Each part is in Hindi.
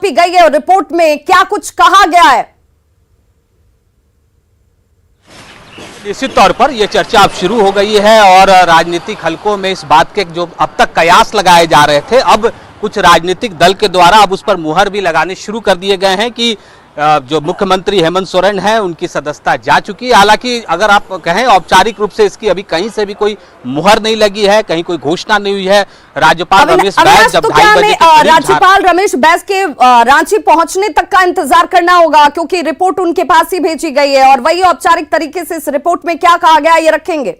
सौंपी गई है और रिपोर्ट में क्या कुछ कहा गया है? निश्चित तौर पर यह चर्चा अब शुरू हो गई है और राजनीतिक हलकों में इस बात के जो अब तक कयास लगाए जा रहे थे, अब कुछ राजनीतिक दल के द्वारा अब उस पर मुहर भी लगाने शुरू कर दिए गए हैं कि जो मुख्यमंत्री हेमंत सोरेन है उनकी सदस्यता जा चुकी है। हालांकि अगर आप कहें औपचारिक रूप से इसकी अभी कहीं से भी कोई मुहर नहीं लगी है, कहीं कोई घोषणा नहीं हुई है। राज्यपाल रमेश बैस जब 2:30 बजे राज्यपाल रमेश बैस के रांची पहुंचने तक का इंतजार करना होगा, क्योंकि रिपोर्ट उनके पास ही भेजी गई है और वही औपचारिक तरीके से इस रिपोर्ट में क्या कहा गया ये रखेंगे।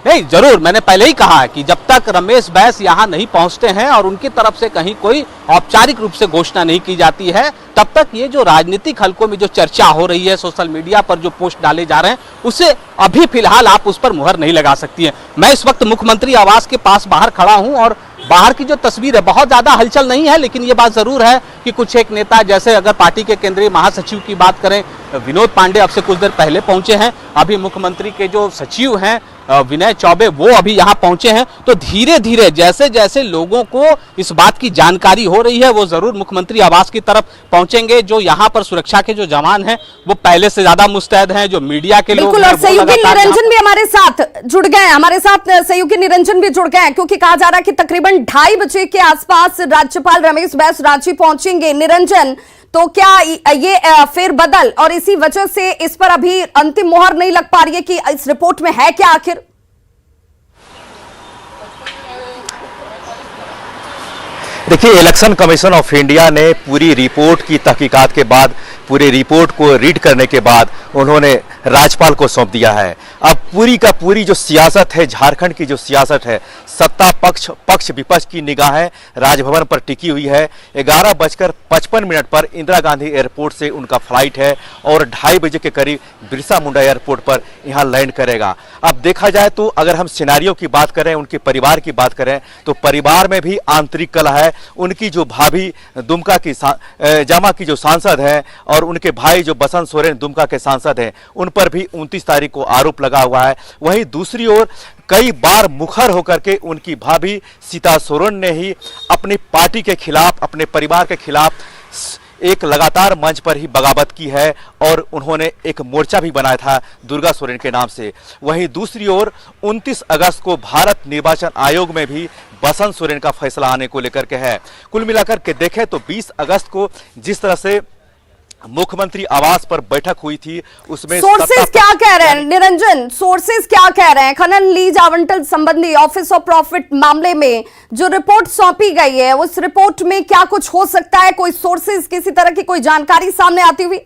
नहीं, जरूर, मैंने पहले ही कहा है कि जब तक रमेश बैस यहां नहीं पहुंचते हैं और उनकी तरफ से कहीं कोई औपचारिक रूप से घोषणा नहीं की जाती है, तब तक ये जो राजनीतिक हलकों में जो चर्चा हो रही है, सोशल मीडिया पर जो पोस्ट डाले जा रहे हैं, उसे अभी फिलहाल आप उस पर मुहर नहीं लगा सकती हैं। मैं इस वक्त मुख्यमंत्री आवास के पास बाहर खड़ा हूं और बाहर की जो तस्वीर है, बहुत ज्यादा हलचल नहीं है, लेकिन ये बात जरूर है कि कुछ एक नेता, जैसे अगर पार्टी के केंद्रीय महासचिव की बात करें, विनोद पांडे अब से कुछ देर पहले पहुंचे हैं। अभी मुख्यमंत्री के जो सचिव हैं विनय चौबे, वो अभी यहाँ पहुंचे हैं। तो धीरे धीरे जैसे जैसे लोगों को इस बात की जानकारी हो रही है, वो जरूर मुख्यमंत्री आवास की तरफ पहुंचेंगे। जो यहाँ पर सुरक्षा के जो जवान हैं वो पहले से ज्यादा मुस्तैद हैं, जो मीडिया के लोग बिल्कुल। और सहयोगी निरंजन भी हमारे साथ जुड़ गए हैं, हमारे साथ सहयोगी निरंजन भी जुड़ गए हैं, क्योंकि कहा जा रहा है कि तकरीबन 2:30 बजे के आसपास राज्यपाल रमेश बैस रांची पहुंचेंगे। निरंजन, तो क्या ये फेरबदल और इसी वजह से इस पर अभी अंतिम मुहर नहीं लग पा रही है कि इस रिपोर्ट में है क्या आखिर? देखिए, इलेक्शन कमीशन ऑफ इंडिया ने पूरी रिपोर्ट की तहकीकात के बाद, पूरी रिपोर्ट को रीड करने के बाद उन्होंने राज्यपाल को सौंप दिया है। अब पूरी का पूरी जो सियासत है, झारखंड की जो सियासत है, सत्ता पक्ष विपक्ष की निगाहें राजभवन पर टिकी हुई है। 11:55 पर इंदिरा गांधी एयरपोर्ट से उनका फ्लाइट है और 2:30 बजे के करीब बिरसा मुंडा एयरपोर्ट पर यहाँ लैंड करेगा। अब देखा जाए तो अगर हम सिनेरियो की बात करें, उनके परिवार की बात करें, तो परिवार में भी आंतरिक कलह है। उनकी जो भाभी दुमका की जामा की जो सांसद है और उनके भाई जो बसंत सोरेन दुमका के सांसद हैं, उन पर भी 29 तारीख को आरोप लगा हुआ है। वहीं दूसरी ओर कई बार मुखर होकर के उनकी भाभी सीता सोरेन ने ही अपनी पार्टी के खिलाफ, अपने परिवार के खिलाफ एक लगातार मंच पर ही बगावत की है और उन्होंने एक मोर्चा भी बनाया था दुर्गा सोरेन के नाम से। वहीं दूसरी ओर 29 अगस्त को भारत निर्वाचन आयोग में भी बसंत सोरेन का फैसला आने को लेकर के है। कुल मिलाकर के देखें तो 20 अगस्त को जिस तरह से मुख्यमंत्री आवास पर बैठक हुई थी, उसमें सोर्सेज क्या कह रहे हैं निरंजन? सोर्सेज क्या कह रहे हैं? खनन लीज आवंटन संबंधी ऑफिस ऑफ प्रॉफिट मामले में जो रिपोर्ट सौंपी गई है, उस रिपोर्ट में क्या कुछ हो सकता है? कोई सोर्सेज, किसी तरह की कोई जानकारी सामने आती हुई?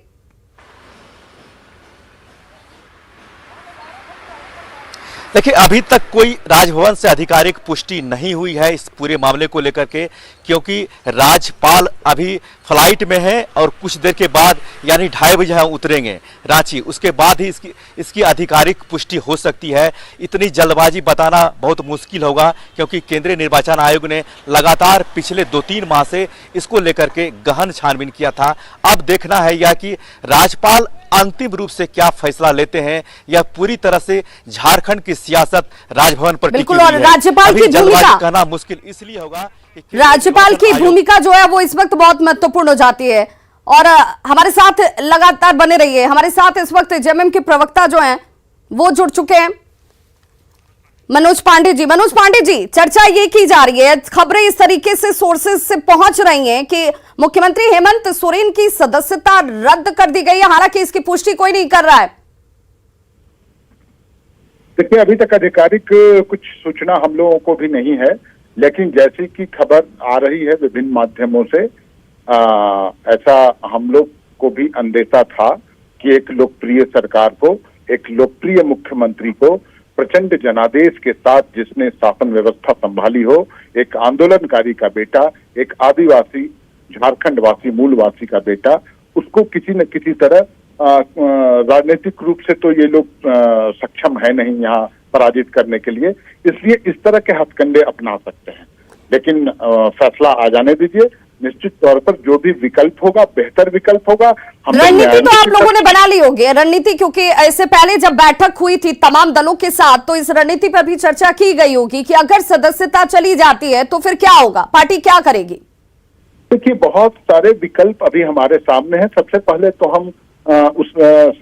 देखिए, अभी तक कोई राजभवन से आधिकारिक पुष्टि नहीं हुई है इस पूरे मामले को लेकर के, क्योंकि राज्यपाल अभी फ्लाइट में है और कुछ देर के बाद यानी 2:30 बजे यहाँ उतरेंगे रांची, उसके बाद ही इसकी आधिकारिक पुष्टि हो सकती है। इतनी जल्दबाजी बताना बहुत मुश्किल होगा, क्योंकि केंद्रीय निर्वाचन आयोग ने लगातार पिछले 2-3 माह से इसको लेकर के गहन छानबीन किया था। अब देखना है या कि राज्यपाल अंतिम रूप से क्या फैसला लेते हैं या पूरी तरह से झारखंड की सियासत राजभवन पर टिकी हुई है। राज्यपाल की भूमिका कहना मुश्किल इसलिए होगा, राज्यपाल की भूमिका जो है वो इस वक्त बहुत महत्वपूर्ण हो जाती है। और हमारे साथ लगातार बने रहिए। हमारे साथ इस वक्त जेएमएम के प्रवक्ता जो हैं वो जुड़ चुके हैं, मनोज पांडे जी। मनोज पांडे जी, चर्चा ये की जा रही है, खबरें इस तरीके से सोर्सेज से पहुंच रही हैं कि मुख्यमंत्री हेमंत सोरेन की सदस्यता रद्द कर दी गई है, हालांकि इसकी पुष्टि कोई नहीं कर रहा है। देखिए, अभी तक आधिकारिक कुछ सूचना हम लोगों को भी नहीं है, लेकिन जैसी कि खबर आ रही है विभिन्न माध्यमों से, ऐसा हम लोग को भी अंदेशा था कि एक लोकप्रिय सरकार को, एक लोकप्रिय मुख्यमंत्री को प्रचंड जनादेश के साथ, जिसने शासन व्यवस्था संभाली हो, एक आंदोलनकारी का बेटा, एक आदिवासी झारखंड वासी मूलवासी का बेटा, उसको किसी न किसी तरह राजनीतिक रूप से तो ये लोग सक्षम है नहीं यहाँ पराजित करने के लिए, इसलिए इस तरह के हथकंडे अपना सकते हैं। लेकिन फैसला आ जाने दीजिए, निश्चित तौर पर जो भी विकल्प होगा बेहतर विकल्प होगा। रणनीति तो आप लोगों ने बना ली होगी रणनीति, क्योंकि इससे पहले जब बैठक हुई थी तमाम दलों के साथ, तो इस रणनीति पर भी चर्चा की गई होगी कि अगर सदस्यता चली जाती है तो फिर क्या होगा, पार्टी क्या करेगी। देखिए, बहुत सारे विकल्प अभी हमारे सामने हैं। सबसे पहले तो हम उस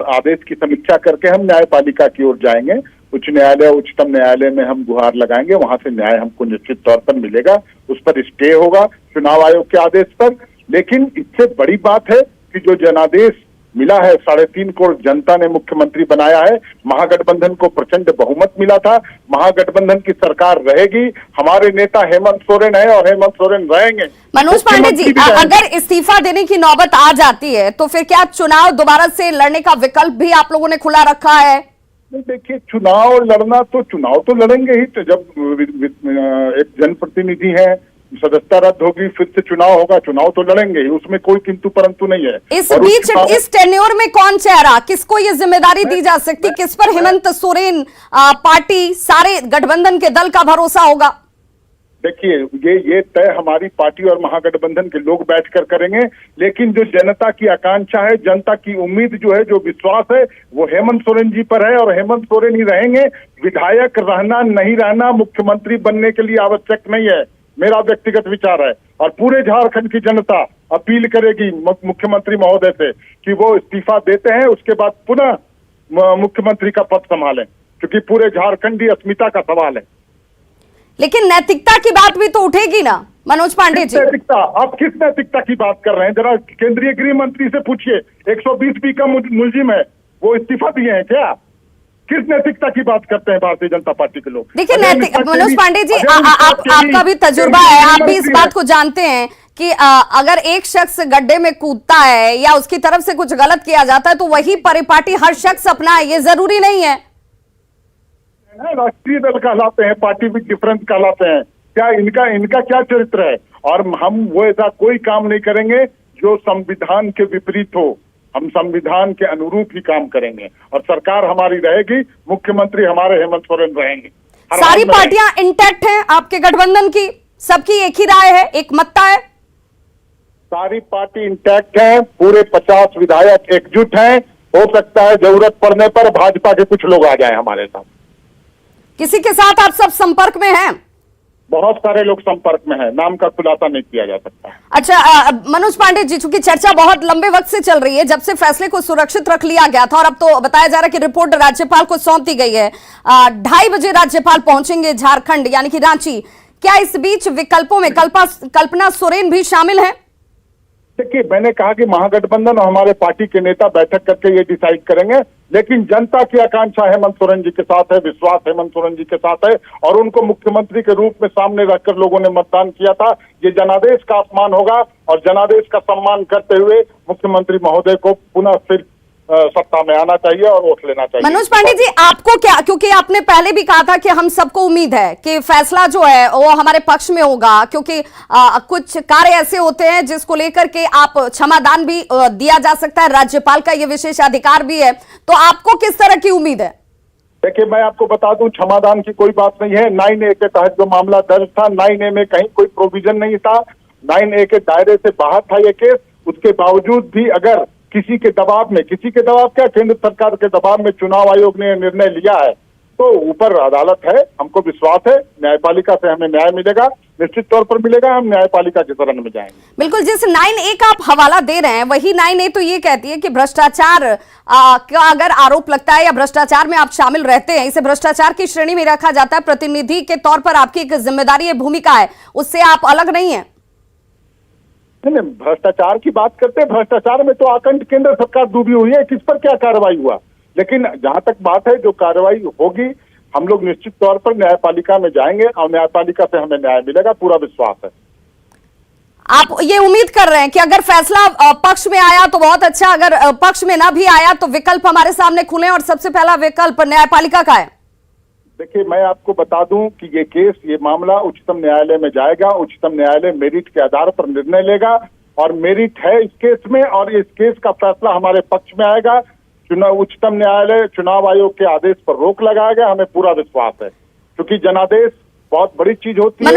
आदेश की समीक्षा करके हम न्यायपालिका की ओर जाएंगे। उच्च न्यायालय, उच्चतम न्यायालय में हम गुहार लगाएंगे, वहां से न्याय हमको निश्चित तौर पर मिलेगा। उस पर स्टे होगा चुनाव आयोग के आदेश पर। लेकिन इससे बड़ी बात है कि जो जनादेश मिला है, 3.5 करोड़ जनता ने मुख्यमंत्री बनाया है। महागठबंधन को प्रचंड बहुमत मिला था। महागठबंधन की सरकार रहेगी। हमारे नेता हेमंत सोरेन है और हेमंत सोरेन रहेंगे। मनोज पांडे जी, अगर इस्तीफा देने की नौबत आ जाती है तो फिर क्या चुनाव दोबारा से लड़ने का विकल्प भी आप लोगों ने खुला रखा है? देखिए, चुनाव लड़ना तो चुनाव तो लड़ेंगे ही। तो जब एक जनप्रतिनिधि है, सदस्यता रद्द होगी, फिर से चुनाव होगा, चुनाव तो लड़ेंगे ही, उसमें कोई किंतु परंतु नहीं है। इस बीच इस टेन्योर में कौन चेहरा, किसको ये जिम्मेदारी दी जा सकती, किस पर हेमंत सोरेन पार्टी, सारे गठबंधन के दल का भरोसा होगा? देखिए, ये तय हमारी पार्टी और महागठबंधन के लोग बैठकर करेंगे। लेकिन जो जनता की आकांक्षा है, जनता की उम्मीद जो है, जो विश्वास है, वो हेमंत सोरेन जी पर है और हेमंत सोरेन ही रहेंगे। विधायक रहना नहीं रहना मुख्यमंत्री बनने के लिए आवश्यक नहीं है, मेरा व्यक्तिगत विचार है। और पूरे झारखंड की जनता अपील करेगी मुख्यमंत्री महोदय से कि वो इस्तीफा देते हैं, उसके बाद पुनः मुख्यमंत्री का पद संभालें, क्योंकि पूरे झारखंडी अस्मिता का सवाल है। लेकिन नैतिकता की बात भी तो उठेगी ना मनोज पांडे जी? नैतिकता? आप किस नैतिकता की बात कर रहे हैं? जरा केंद्रीय गृह मंत्री से पूछिए, 120 का मुलजिम है, वो इस्तीफा दिए हैं क्या? किस नैतिकता की बात करते हैं भारतीय जनता पार्टी के लोग? देखिए, नैतिक मनोज पांडे जी, आपका भी तजुर्बा है, आप भी इस बात को जानते हैं कि अगर एक शख्स गड्ढे में कूदता है या उसकी तरफ से कुछ गलत किया जाता है तो वही परिपाटी हर शख्स अपनाए, ये जरूरी नहीं है। राष्ट्रीय दल कहलाते हैं, पार्टी विद डिफरेंस कहलाते हैं। क्या इनका क्या चरित्र है? और हम वो ऐसा कोई काम नहीं करेंगे जो संविधान के विपरीत हो। हम संविधान के अनुरूप ही काम करेंगे और सरकार हमारी रहेगी, मुख्यमंत्री हमारे हेमंत सोरेन रहेंगे। सारी पार्टियां इंटैक्ट हैं आपके गठबंधन की? सबकी एक ही राय है, एक मत्ता है? सारी पार्टी इंटैक्ट है, पूरे 50 विधायक एकजुट हैं। हो सकता है जरूरत पड़ने पर भाजपा के कुछ लोग आ जाएं हमारे साथ। किसी के साथ आप सब संपर्क में हैं? बहुत सारे लोग संपर्क में हैं, नाम का खुलासा नहीं किया जा सकता। अच्छा, मनोज पांडे जी, चूंकि चर्चा बहुत लंबे वक्त से चल रही है, जब से फैसले को सुरक्षित रख लिया गया था और अब तो बताया जा रहा है कि रिपोर्ट राज्यपाल को सौंप दी गई है, 2:30 बजे राज्यपाल पहुंचेंगे झारखंड यानी कि रांची। क्या इस बीच विकल्पों में कल्पना सोरेन भी शामिल है? देखिए, मैंने कहा कि महागठबंधन और हमारे पार्टी के नेता बैठक करके ये डिसाइड करेंगे। लेकिन जनता की आकांक्षा हेमंत सोरेन जी के साथ है, विश्वास हेमंत सोरेन जी के साथ है और उनको मुख्यमंत्री के रूप में सामने रखकर लोगों ने मतदान किया था। ये जनादेश का अपमान होगा और जनादेश का सम्मान करते हुए मुख्यमंत्री महोदय को पुनः फिर सत्ता में आना चाहिए और वोट लेना चाहिए। मनोज पांडे जी, आपको क्या, क्योंकि आपने पहले भी कहा था कि हम सबको उम्मीद है कि फैसला जो है वो हमारे पक्ष में होगा, क्योंकि कुछ कार्य ऐसे होते हैं जिसको लेकर के आप क्षमादान भी दिया जा सकता है, राज्यपाल का ये विशेष अधिकार भी है, तो आपको किस तरह की उम्मीद है? देखिए, मैं आपको बता दूं, क्षमादान की कोई बात नहीं है। 9A के तहत जो मामला दर्ज था, 9A में कहीं कोई प्रोविजन नहीं था, 9A के दायरे से बाहर था ये केस। उसके बावजूद भी अगर किसी के दबाव क्या, केंद्र सरकार के दबाव में चुनाव आयोग ने निर्णय लिया है, तो ऊपर अदालत है। हमको विश्वास है न्यायपालिका से हमें न्याय मिलेगा, निश्चित तौर पर मिलेगा। हम न्यायपालिका की शरण में जाएंगे। बिल्कुल, जिस 9A का आप हवाला दे रहे हैं, वही 9A तो ये कहती है कि भ्रष्टाचार का अगर आरोप लगता है या भ्रष्टाचार में आप शामिल रहते हैं, इसे भ्रष्टाचार की श्रेणी में रखा जाता है। प्रतिनिधि के तौर पर आपकी एक जिम्मेदारी, भूमिका है, उससे आप अलग नहीं है। नहीं, भ्रष्टाचार की बात करते हैं। भ्रष्टाचार में तो आकंठ केंद्र सरकार डूबी हुई है, किस पर क्या कार्रवाई हुआ। लेकिन जहां तक बात है, जो कार्रवाई होगी, हम लोग निश्चित तौर पर न्यायपालिका में जाएंगे और न्यायपालिका से हमें न्याय मिलेगा, पूरा विश्वास है। आप ये उम्मीद कर रहे हैं कि अगर फैसला पक्ष में आया तो बहुत अच्छा, अगर पक्ष में ना भी आया तो विकल्प हमारे सामने खुले और सबसे पहला विकल्प न्यायपालिका का है? देखिए, मैं आपको बता दूं कि ये मामला उच्चतम न्यायालय में जाएगा। उच्चतम न्यायालय मेरिट के आधार पर निर्णय लेगा और मेरिट है इस केस में, और इस केस का फैसला हमारे पक्ष में आएगा। उच्चतम न्यायालय चुनाव आयोग के आदेश पर रोक लगाएगा, हमें पूरा विश्वास है, क्योंकि जनादेश बहुत बड़ी चीज होती है।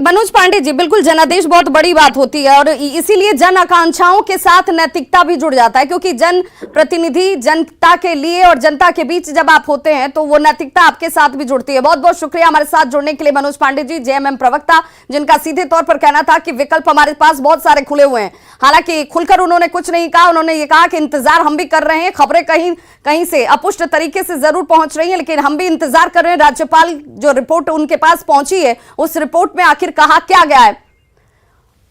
मनोज पांडे जी बिल्कुल, जनादेश बहुत बड़ी बात होती है और इसीलिए जन आकांक्षाओं के साथ नैतिकता भी जुड़ जाता है, क्योंकि जन प्रतिनिधि जनता के लिए और जनता के बीच जब आप होते हैं तो वो नैतिकता आपके साथ भी जुड़ती है। बहुत बहुत शुक्रिया हमारे साथ जुड़ने के लिए मनोज पांडे जी, जेएमएम प्रवक्ता, जिनका सीधे तौर पर कहना था कि विकल्प हमारे पास बहुत सारे खुले हुए हैं। हालांकि खुलकर उन्होंने कुछ नहीं कहा, उन्होंने ये कहा कि इंतजार हम भी कर रहे हैं, खबरें कहीं कहीं से अपुष्ट तरीके से जरूर पहुंच रही हैं, लेकिन हम भी इंतजार कर रहे हैं राज्यपाल जो रिपोर्ट उनके पास पहुंची है उस रिपोर्ट में आखिर कहा क्या गया है।